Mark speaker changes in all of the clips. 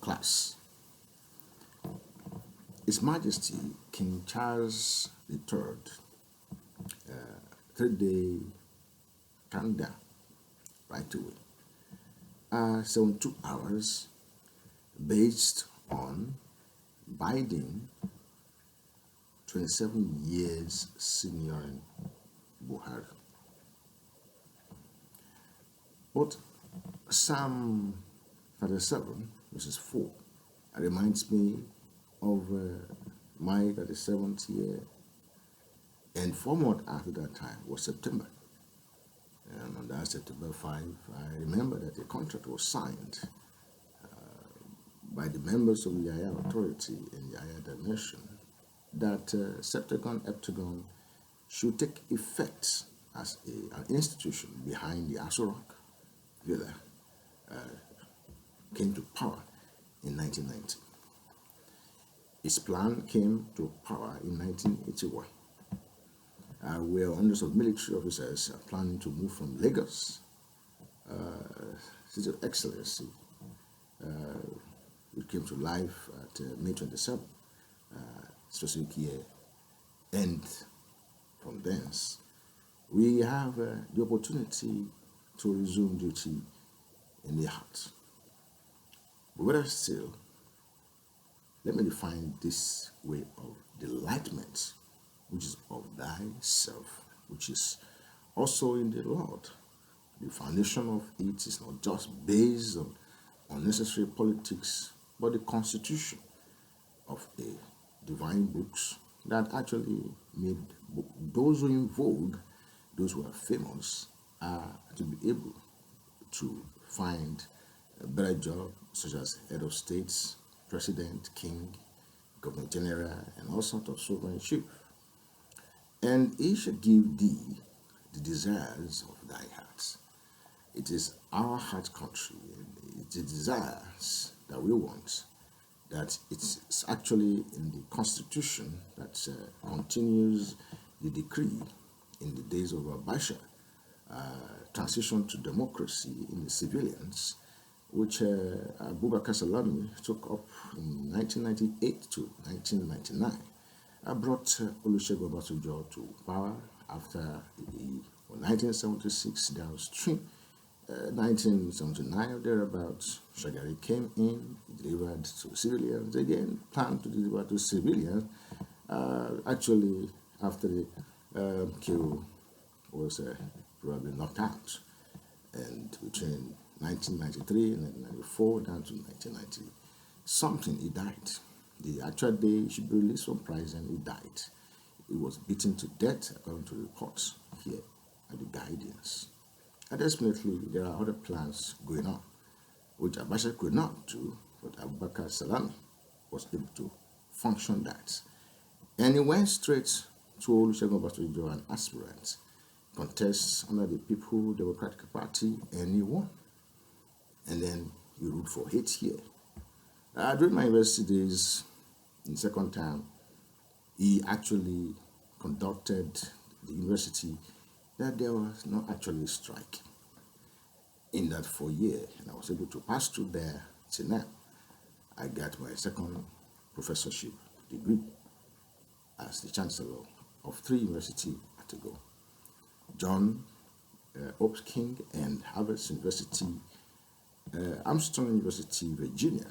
Speaker 1: class. His Majesty King Charles III, 3-day countdown right away. 72 hours based on Biden 27 years senioring Buhari. But Psalm 37 verses 4 reminds me of my 37th year, and 4 months after that time was September. And on that September 5, I remember that a contract was signed by the members of the Yaya Authority in Yaya Dimension that Septagon Heptagon should take effect as an institution behind the Aso Rock Villa came to power in 1990. Its plan came to power in 1981. Where hundreds of military officers are planning to move from Lagos, City of Excellency, which came to life at May 27, specific year, and from thence, we have the opportunity to resume duty in the heart. But better still, let me define this way of delightment, which is of thyself, which is also in the Lord. The foundation of it is not just based on unnecessary politics, but the constitution of a divine books that actually made those who in vogue, those who are famous, to be able to find a better job, such as head of states, president, king, governor general, and all sorts of sovereignty. And he shall give thee the desires of thy heart. It is our heart country, it's the desires that we want, that it's actually in the constitution that continues the decree in the days of Abacha, transition to democracy in the civilians, which Abubakar Salami took up in 1998 to 1999. I brought Olusegun Obasanjo to power after the 1976 downstream. 1979 or thereabouts, Shagari came in, delivered to civilians, again planned to deliver to civilians. Actually, after the Q was probably knocked out, and between 1993 and 1994 down to 1990 something, he died. The actual day he should be released from prison, he died. He was beaten to death, according to reports here at the Guardians. And definitely, there are other plans going on, which Abacha could not do, but Abubakar Salami was able to function that. And he went straight to Olusegun Obasanjo, an aspirant, contests under the People Democratic Party, and he won. And then he ruled for 8 years. During my university days, in second term, he actually conducted the university that there was not actually a strike in that 4 years, and I was able to pass through there till now. I got my second professorship degree as the chancellor of 3 universities at ago: John Hopkins and Harvard University, Armstrong University, Virginia,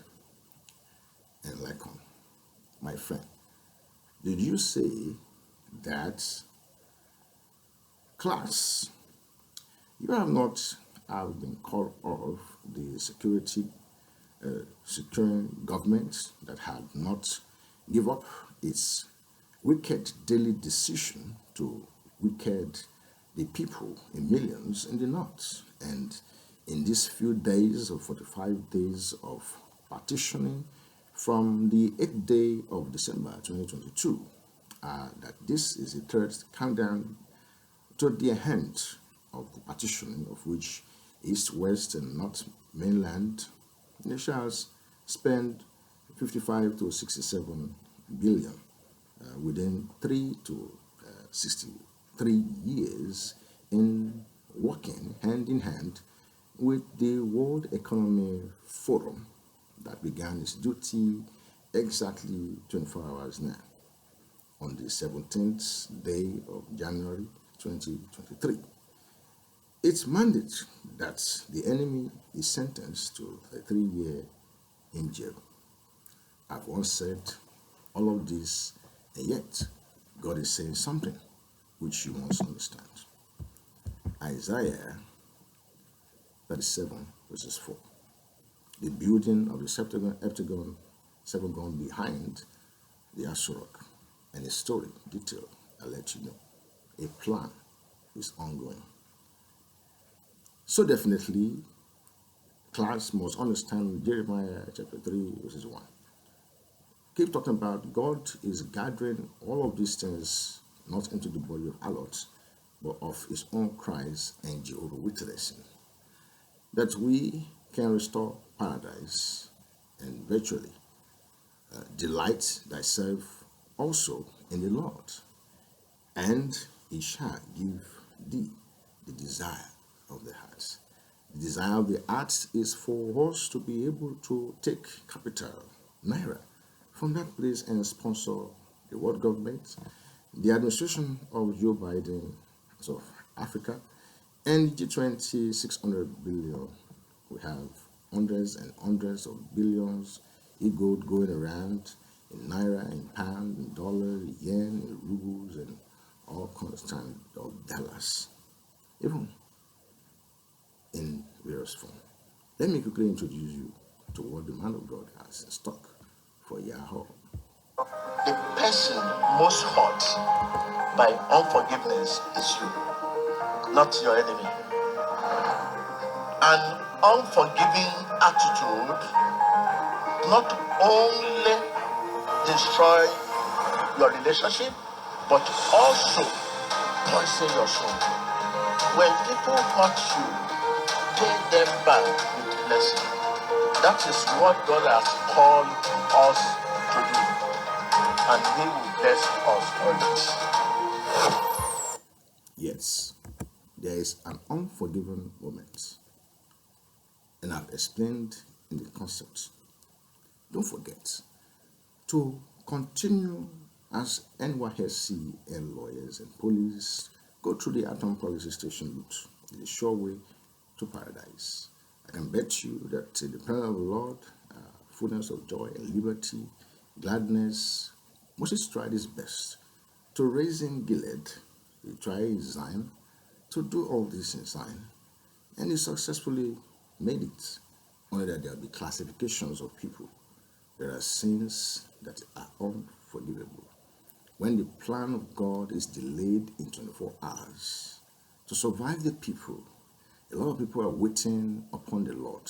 Speaker 1: and Lincoln. My friend, did you say that class, you have not have been called off the securing government that had not give up its wicked daily decision to wicked the people in millions in the north? And in these few days of 45 days of partitioning from the 8th day of December 2022, that this is the 3rd countdown to the end of the partitioning, of which East, West, and North mainland nations spend 55 to 67 billion within 3 to 63 years in working hand in hand with the World Economic Forum that began its duty exactly 24 hours now, on the 17th day of January 2023. It mandates that the enemy is sentenced to a 3-year in jail. I've once said all of this, and yet God is saying something which you must understand. Isaiah 37 verses 4. The building of the septagon behind the Asurok, and a story detail I'll let you know. A plan is ongoing. So definitely, class must understand Jeremiah chapter 3 verses 1. Keep talking about God is gathering all of these things not into the body of harlots, but of his own Christ and Jehovah witnessing, that we can restore paradise and virtually delight thyself also in the Lord, and he shall give thee the desire of the heart. The desire of the heart is for us to be able to take capital, naira, from that place and sponsor the world government, the administration of Joe Biden of Africa, and G20 600 billion. We have hundreds and hundreds of billions gold going around in naira, in pound, in dollar, in yen, in rubles, and all kinds of dollars, even in various form. Let me quickly introduce you to what the man of God has in stock for Yahoo.
Speaker 2: The person most hurt by unforgiveness is you, not your enemy. An unforgiving attitude not only destroy your relationship, but also poison your soul. When people hurt you, pay them back with blessing. That is what God has called us to do, and He will bless us for it.
Speaker 1: Yes, there is an unforgiven moment, and I've explained in the concept. Don't forget to continue as NYSC and lawyers and police go through the Atom Police Station route, the sure way to paradise. I can bet you that in the presence of the Lord, fullness of joy and liberty, gladness, Moses tried his best to raise in Gilead. He tried in Zion to do all this in Zion, and he successfully made it. Only that there will be classifications of people. There are sins that are unforgivable. When the plan of God is delayed in 24 hours to survive the people, a lot of people are waiting upon the Lord.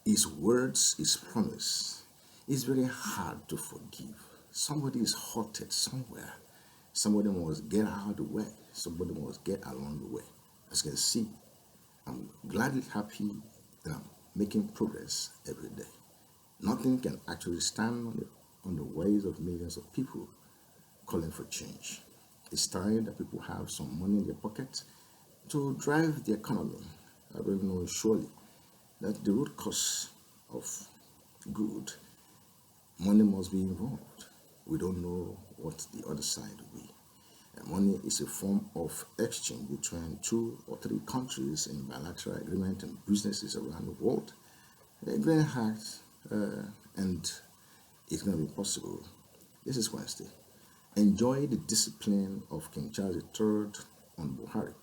Speaker 1: His words, his promise. It's very hard to forgive. Somebody is hurted somewhere. Somebody must get out of the way. Somebody must get along the way. As you can see, I'm gladly happy that I'm making progress every day. Nothing can actually stand on the ways of millions of people calling for change. It's time that people have some money in their pocket to drive the economy. I don't know surely that the root cause of good, money must be involved. We don't know what the other side will be. And money is a form of exchange between 2 or 3 countries in bilateral agreement and businesses around the world. They're going hard, and it's going to be possible. This is Wednesday. Enjoy the discipline of King Charles III on Buhari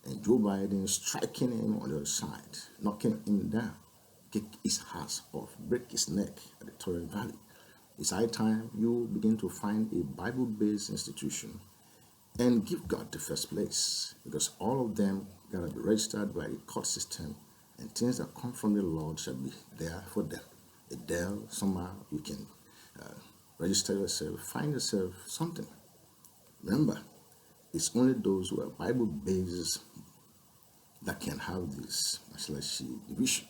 Speaker 1: and Joe Biden striking him on the other side, knocking him down, kick his hat off, break his neck at the Torrent Valley. It's high time you begin to find a Bible-based institution and give God the first place, because all of them gotta be registered by the court system, and things that come from the Lord shall be there for them. A Dell, somehow you can register yourself, find yourself something. Remember, it's only those who are Bible-based that can have this division.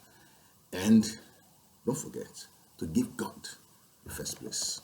Speaker 1: And don't forget to give God the first place.